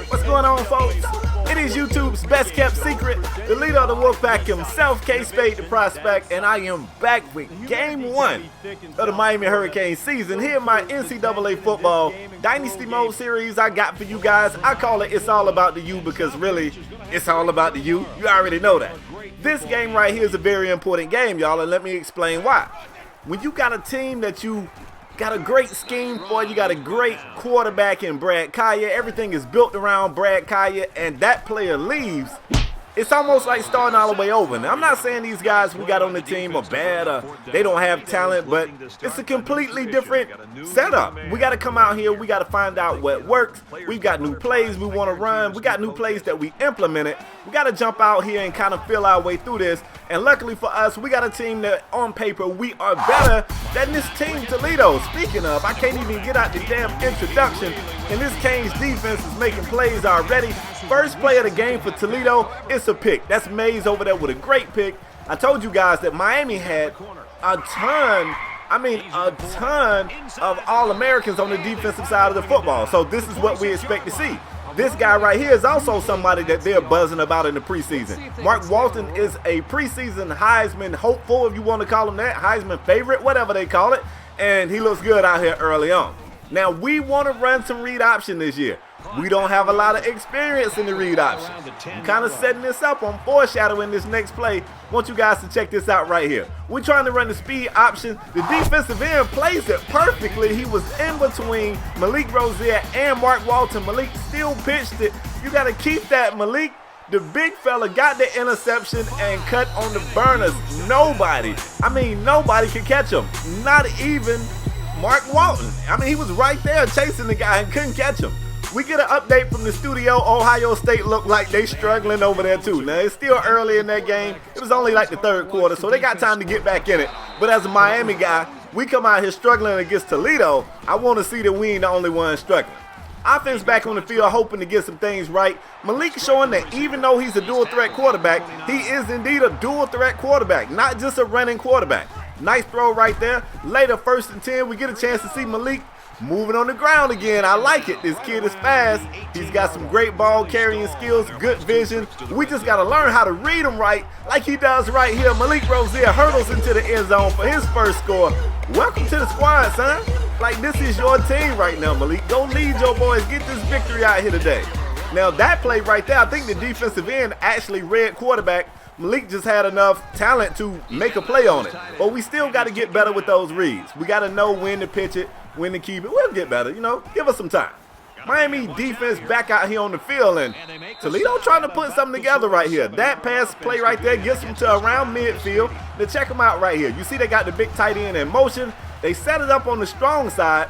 What's going on, folks? It is YouTube's best kept secret, the leader of the Wolfpack himself, Kspadetheprospect, and I am back with Game 1 of the Miami Hurricanes season here in my NCAA Football Dynasty Mode series I got for you guys. I call it It's All About the U because really, it's all about the U. You already know that. This game right here is a very important game, y'all, and let me explain why. When you got a team that you got a great scheme for, you got a great quarterback in Kaaya, everything is built around Kaaya, and that player leaves, it's almost like starting all the way over. Now, I'm not saying these guys we got on the team are bad or they don't have talent, but it's a completely different setup. We got to come out here, we got to find out what works. We've got new plays we want to run. We got new plays that we implemented. We got to jump out here and kind of feel our way through this. And luckily for us, we got a team that on paper we are better than this team Toledo. Speaking of, I can't even get out the damn introduction, and this Canes defense is making plays already. First play of the game for Toledo, it's a pick. That's Mays over there with a great pick. I told you guys that Miami had a ton of All-Americans on the defensive side of the football. So this is what we expect to see. This guy right here is also somebody that they're buzzing about in the preseason. Mark Walton is a preseason Heisman hopeful, if you want to call him that, Heisman favorite, whatever they call it, and he looks good out here early on. Now, we want to run some read option this year. We don't have a lot of experience in the read option. I'm kind of setting this up on foreshadowing this next play. I want you guys to check this out right here. We're trying to run the speed option. The defensive end plays it perfectly. He was in between Malik Rozier and Mark Walton. Malik still pitched it. You got to keep that, Malik. The big fella got the interception and cut on the burners. Nobody could catch him. Not even Mark Walton. He was right there chasing the guy and couldn't catch him. We get an update from the studio. Ohio State looked like they struggling over there too. Now, it's still early in that game. It was only like the third quarter, so they got time to get back in it. But as a Miami guy, we come out here struggling against Toledo. I want to see that we ain't the only one struggling. Offense back on the field, hoping to get some things right. Malik showing that even though he's a dual threat quarterback, he is indeed a dual threat quarterback, not just a running quarterback. Nice throw right there. Later, 1st and 10, we get a chance to see Malik moving on the ground again. I like it. This kid is fast. He's got some great ball carrying skills, good vision. We just got to learn how to read him right, like he does right here. Malik Rozier hurdles into the end zone for his first score. Welcome to the squad, son. Like, this is your team right now, Malik. Go lead your boys. Get this victory out here today. Now, that play right there, I think the defensive end actually read quarterback. Malik just had enough talent to make a play on it. But we still got to get better with those reads. We got to know when to pitch it, when to keep it. We'll get better, give us some time. Miami defense back out here on the field, and Toledo trying to put something together right here. That pass play right there gets them to around midfield. Now check them out right here. You see they got the big tight end in motion. They set it up on the strong side.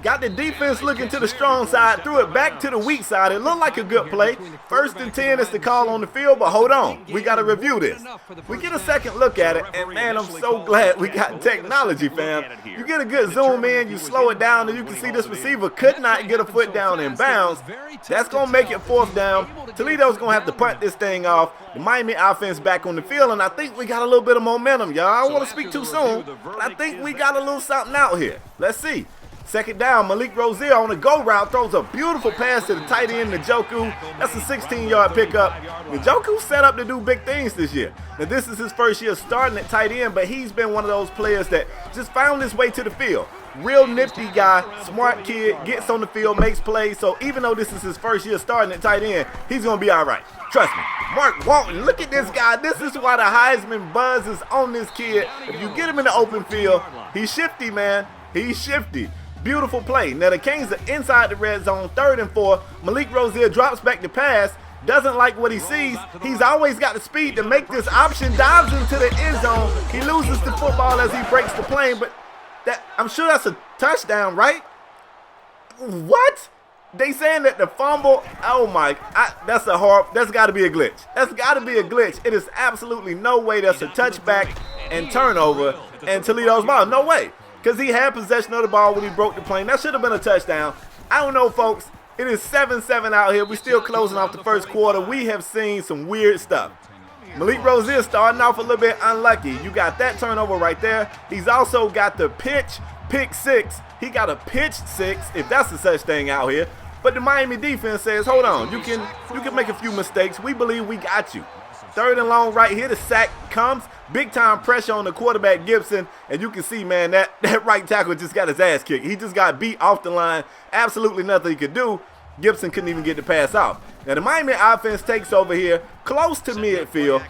Got the defense looking to the strong side, threw it back to the weak side. It looked like a good play. 1st and 10 is the call on the field, but hold on. We got to review this. We get a second look at it, and man, I'm so glad we got technology, fam. You get a good zoom in, you slow it down, and you can see this receiver could not get a foot down in bounds. That's going to make it 4th down. Toledo's going to have to punt this thing off. The Miami offense back on the field, and I think we got a little bit of momentum, y'all. I don't want to speak too soon, but I think we got a little something out here. Let's see. 2nd down, Malik Rozier on the go route throws a beautiful pass to the tight end, Njoku. That's a 16-yard pickup. Njoku set up to do big things this year. Now, this is his first year starting at tight end, but he's been one of those players that just found his way to the field. Real nifty guy, smart kid, gets on the field, makes plays. So even though this is his first year starting at tight end, he's going to be all right. Trust me. Mark Walton, look at this guy. This is why the Heisman buzz is on this kid. If you get him in the open field, he's shifty, man. He's shifty. Beautiful play. Now the Canes are inside the red zone, 3rd and 4. Malik Rozier drops back to pass. Doesn't like what he sees. He's always got the speed to make this option. Dives into the end zone. He loses the football as he breaks the plane, but I'm sure that's a touchdown, right? What? They saying that the fumble, oh my, that's got to be a glitch. That's got to be a glitch. It is absolutely no way that's a touchback and turnover and Toledo's ball. No way. Because he had possession of the ball when he broke the plane. That should have been a touchdown. I don't know, folks. It is 7-7 out here. We're still closing off the first quarter. We have seen some weird stuff. Malik Rozier starting off a little bit unlucky. You got that turnover right there. He's also got the pick six. He got a pitch six, if that's a such thing out here. But the Miami defense says, hold on, you can make a few mistakes. We believe we got you. 3rd and long right here. The sack comes. Big time pressure on the quarterback, Gibson. And you can see, man, that right tackle just got his ass kicked. He just got beat off the line. Absolutely nothing he could do. Gibson couldn't even get the pass off. Now the Miami offense takes over here close to midfield.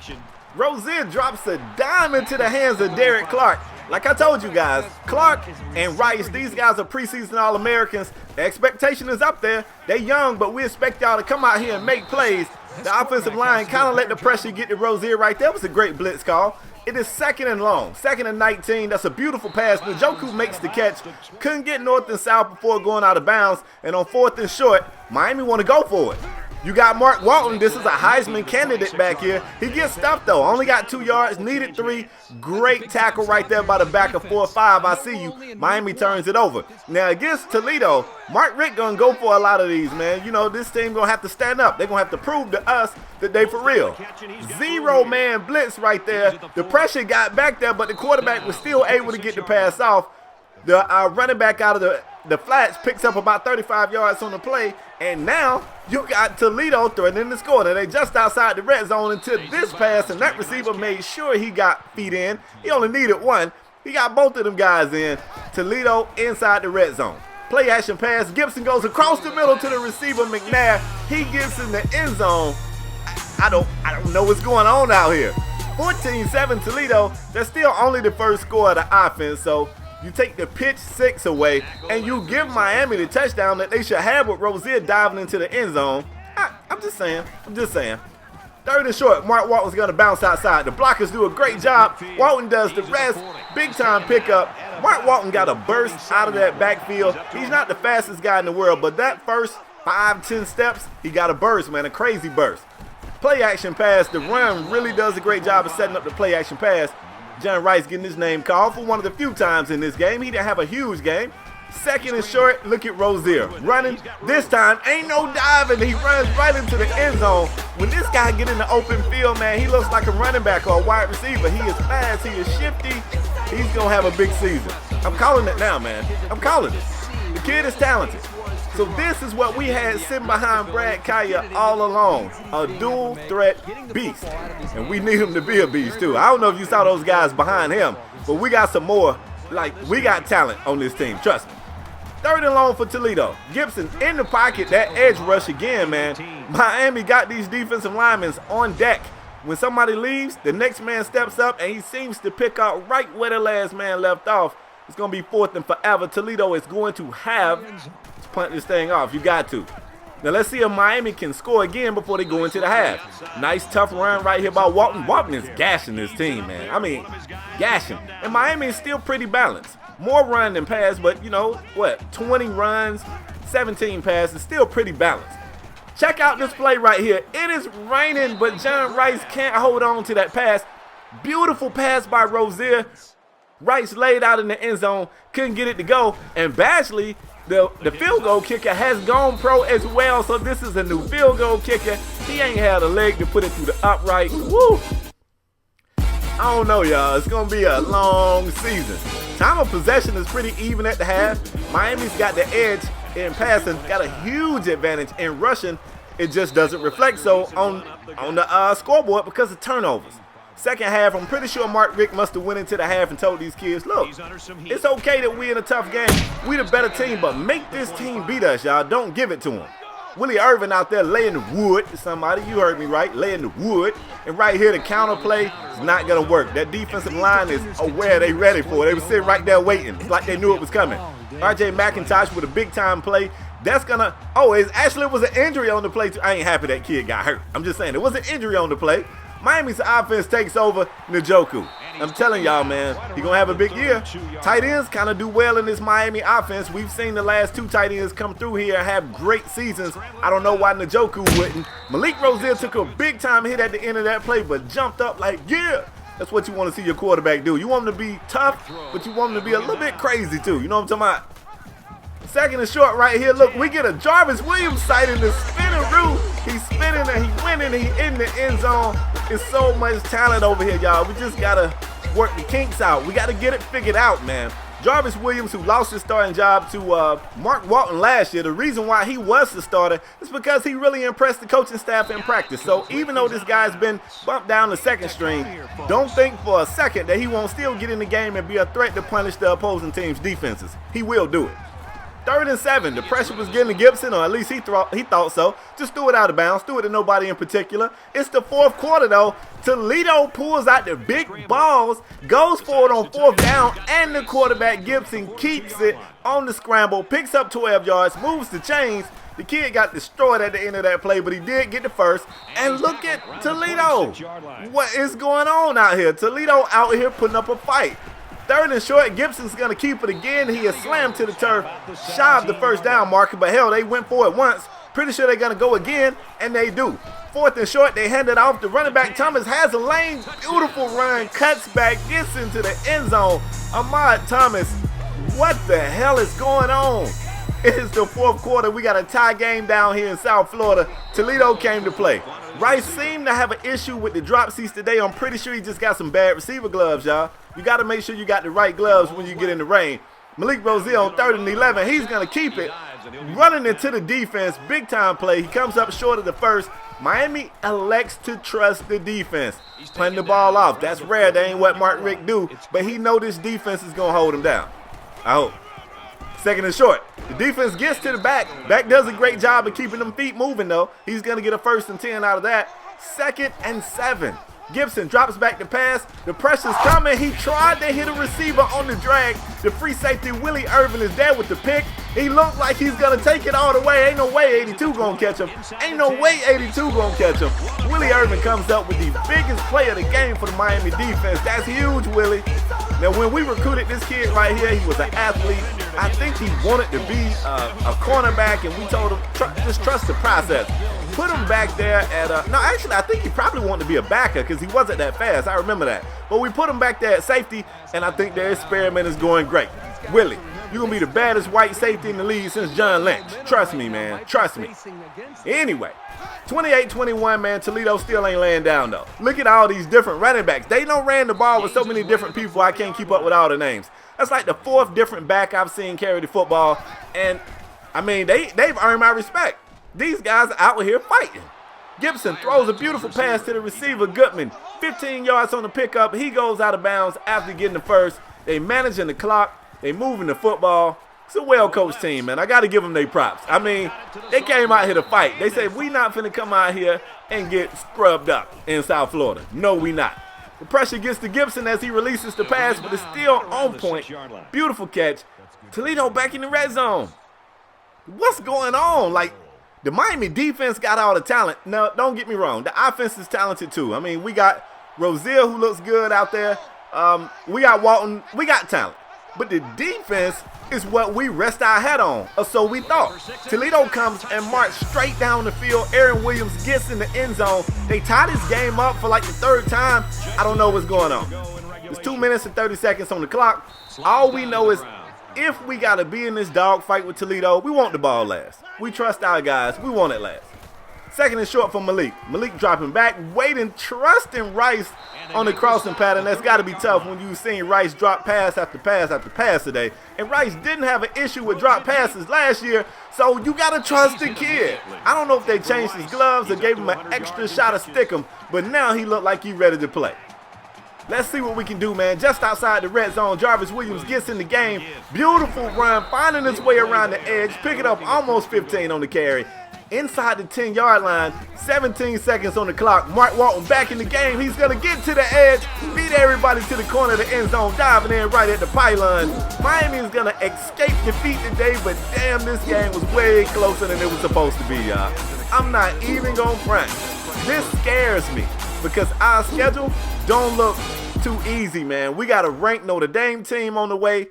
Rozier drops a dime into the hands of Derek Clark. Like I told you guys, Clark and Rice, these guys are preseason All-Americans. The expectation is up there. They're young, but we expect y'all to come out here and make plays. The offensive line kind of let the pressure get to Rozier right there. It was a great blitz call. It is 2nd and long, 2nd and 19. That's a beautiful pass. Njoku makes the catch. Couldn't get north and south before going out of bounds. And on 4th and short, Miami want to go for it. You got Mark Walton. This is a Heisman candidate back here. He gets stuffed, though. Only got 2 yards, needed 3. Great tackle right there by the back of 4-5. I see you. Miami turns it over. Now, against Toledo, Mark Richt going to go for a lot of these, man. You know, this team going to have to stand up. They're going to have to prove to us that they for real. 0-man blitz right there. The pressure got back there, but the quarterback was still able to get the pass off. The running back out of the flats picks up about 35 yards on the play, and now you got Toledo threatening to score. Now they just outside the red zone until this pass, and that receiver made sure he got feet in. He only needed 1. He got both of them guys in. Toledo inside the red zone. Play action pass. Gibson goes across the middle to the receiver, McNair. He gets in the end zone. I don't know what's going on out here. 14-7 Toledo. That's still only the first score of the offense, so you take the pitch 6 away, and you give Miami the touchdown that they should have with Rozier diving into the end zone. I'm just saying. 3rd and short, Mark Walton's going to bounce outside. The blockers do a great job. Walton does the rest. Big time pickup. Mark Walton got a burst out of that backfield. He's not the fastest guy in the world, but that first 5-10 steps, he got a burst, man, a crazy burst. Play action pass. The run really does a great job of setting up the play action pass. John Rice getting his name called for one of the few times in this game. He didn't have a huge game. 2nd and short, look at Rozier. Running, this time, ain't no diving. He runs right into the end zone. When this guy get in the open field, man, he looks like a running back or a wide receiver. He is fast, he is shifty. He's going to have a big season. I'm calling it now, man. I'm calling it. The kid is talented. So this is what we had sitting behind Brad Kaaya all along, a dual threat beast. And we need him to be a beast too. I don't know if you saw those guys behind him, but we got some more. Like, we got talent on this team, trust me. 3rd and long for Toledo. Gibson in the pocket, that edge rush again, man. Miami got these defensive linemen on deck. When somebody leaves, the next man steps up, and he seems to pick out right where the last man left off. It's going to be 4th and forever. Toledo is going to have to punt this thing off. You got to. Now let's see if Miami can score again before they go into the half. Nice tough run right here by Walton. Walton is gashing this team, man. I mean, gashing. And Miami is still pretty balanced. More run than pass, but you know what? 20 runs, 17 passes, still pretty balanced. Check out this play right here. It is raining, but John Rice can't hold on to that pass. Beautiful pass by Rozier. Rice laid out in the end zone, couldn't get it to go. And Bashley, the field goal kicker, has gone pro as well. So this is a new field goal kicker. He ain't had a leg to put it through the upright. Woo! I don't know, y'all. It's going to be a long season. Time of possession is pretty even at the half. Miami's got the edge in passing, got a huge advantage in rushing. It just doesn't reflect so on the scoreboard because of turnovers. Second half, I'm pretty sure Mark Richt must have went into the half and told these kids, look, it's okay that we in a tough game. We the better team, but make this team beat us, y'all. Don't give it to them. Willie Irvin out there laying the wood to somebody. You heard me right, laying the wood. And right here, the counter play is not going to work. That defensive line is aware they ready for it. They were sitting right there waiting. It's like they knew it was coming. R.J. McIntosh with a big-time play. That's going to – it actually was an injury on the play, too. I ain't happy that kid got hurt. I'm just saying, it was an injury on the play. Miami's offense takes over Njoku. I'm telling y'all, man, he's going to have a big year. Tight ends kind of do well in this Miami offense. We've seen the last two tight ends come through here and have great seasons. I don't know why Njoku wouldn't. Malik Rozier took a big-time hit at the end of that play, but jumped up like, yeah. That's what you want to see your quarterback do. You want him to be tough, but you want him to be a little bit crazy, too. You know what I'm talking about? Second and short right here. Look, we get a Jarvis Williams sight in the spinneroo. He's spinning and he's winning. He's in the end zone. It's so much talent over here, y'all. We just got to work the kinks out. We got to get it figured out, man. Jarvis Williams, who lost his starting job to Mark Walton last year, the reason why he was the starter is because he really impressed the coaching staff in practice. So even though this guy's been bumped down to second string, don't think for a second that he won't still get in the game and be a threat to punish the opposing team's defenses. He will do it. 3rd and 7. The pressure was getting to Gibson, or at least he thought so. Just threw it out of bounds. Threw it to nobody in particular. It's the 4th quarter, though. Toledo pulls out the big balls, goes for it on 4th down, and the quarterback, Gibson, keeps it on the scramble, picks up 12 yards, moves the chains. The kid got destroyed at the end of that play, but he did get the first. And look at Toledo. What is going on out here? Toledo out here putting up a fight. 3rd and short, Gibson's going to keep it again. He is slammed to the turf, shy of the first down marker, but hell, they went for it once. Pretty sure they're going to go again, and they do. 4th and short, they hand it off. The running back, Thomas, has a lane. Beautiful run, cuts back, gets into the end zone. Ahmad Thomas, what the hell is going on? It is the 4th quarter. We got a tie game down here in South Florida. Toledo came to play. Rice seemed to have an issue with the drop seats today. I'm pretty sure he just got some bad receiver gloves, y'all. You got to make sure you got the right gloves when you get in the rain. Malik Rosier on 3rd and 11. He's going to keep it. Running into the defense. Big time play. He comes up short of the first. Miami elects to trust the defense. Punting the ball off. That's rare. That ain't what Mark Richt do. But he know this defense is going to hold him down. I hope. 2nd and short. The defense gets to the back. Back does a great job of keeping them feet moving, though. He's going to get a 1st and 10 out of that. 2nd and 7. Gibson drops back to pass. The pressure's coming. He tried to hit a receiver on the drag. The free safety, Willie Irvin, is there with the pick. He looks like he's going to take it all the way. Ain't no way 82 going to catch him. Ain't no way 82 going to catch him. Willie Irvin comes up with the biggest play of the game for the Miami defense. That's huge, Willie. Now, when we recruited this kid right here, he was an athlete. I think he wanted to be a cornerback, and we told him, just trust the process. Put him back there at no, actually, I think he probably wanted to be a backer because he wasn't that fast. I remember that. But we put him back there at safety, and I think their experiment is going great. Willie, you're going to be the baddest white safety in the league since John Lynch. Trust me, man. Trust me. Anyway, 28-21, man. Toledo still ain't laying down, though. Look at all these different running backs. They done ran the ball with so many different people, I can't keep up with all the names. That's like the 4th different back I've seen carry the football. And, I mean, they've earned my respect. These guys are out here fighting. Gibson throws a beautiful pass to the receiver, Goodman. 15 yards on the pickup. He goes out of bounds after getting the first. They managing the clock. They moving the football. It's a well-coached team, man. I got to give them their props. I mean, they came out here to fight. They said, we not finna come out here and get scrubbed up in South Florida. No, we not. The pressure gets to Gibson as he releases the pass, but it's still on point. Beautiful catch. Toledo back in the red zone. What's going on? Like, the Miami defense got all the talent. Now, don't get me wrong. The offense is talented, too. I mean, we got Rosier, who looks good out there. We got Walton. We got talent. But the defense is what we rest our head on, or so we thought. Toledo comes and marches straight down the field. Aaron Williams gets in the end zone. They tie this game up for like the 3rd time. I don't know what's going on. There's 2 minutes and 30 seconds on the clock. All we know is if we got to be in this dog fight with Toledo, we want the ball last. We trust our guys. We want it last. 2nd and short for Malik. Malik dropping back, waiting, trusting Rice on the crossing pattern. That's got to be tough when you've seen Rice drop pass after pass after pass today. And Rice didn't have an issue with drop passes last year, so you got to trust the kid. I don't know if they changed his gloves or gave him an extra shot of stickum, but now he looked like he's ready to play. Let's see what we can do, man. Just outside the red zone, Jarvis Williams gets in the game. Beautiful run, finding his way around the edge, picking up almost 15 on the carry. Inside the 10-yard line, 17 seconds on the clock. Mark Walton back in the game. He's going to get to the edge, beat everybody to the corner of the end zone, diving in right at the pylon. Miami is going to escape defeat today, but damn, this game was way closer than it was supposed to be, y'all. I'm not even going to front. This scares me because our schedule don't look too easy, man. We got a ranked Notre Dame team on the way.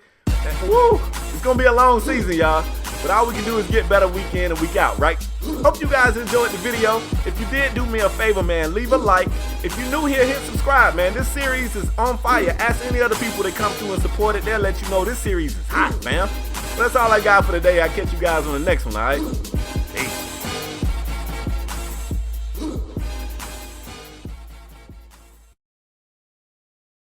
Woo! It's going to be a long season, y'all. But all we can do is get better week in and week out, right? Hope you guys enjoyed the video. If you did, do me a favor, man. Leave a like. If you're new here, hit subscribe, man. This series is on fire. Ask any other people that come through and support it. They'll let you know this series is hot, man. But that's all I got for today. I'll catch you guys on the next one, all right?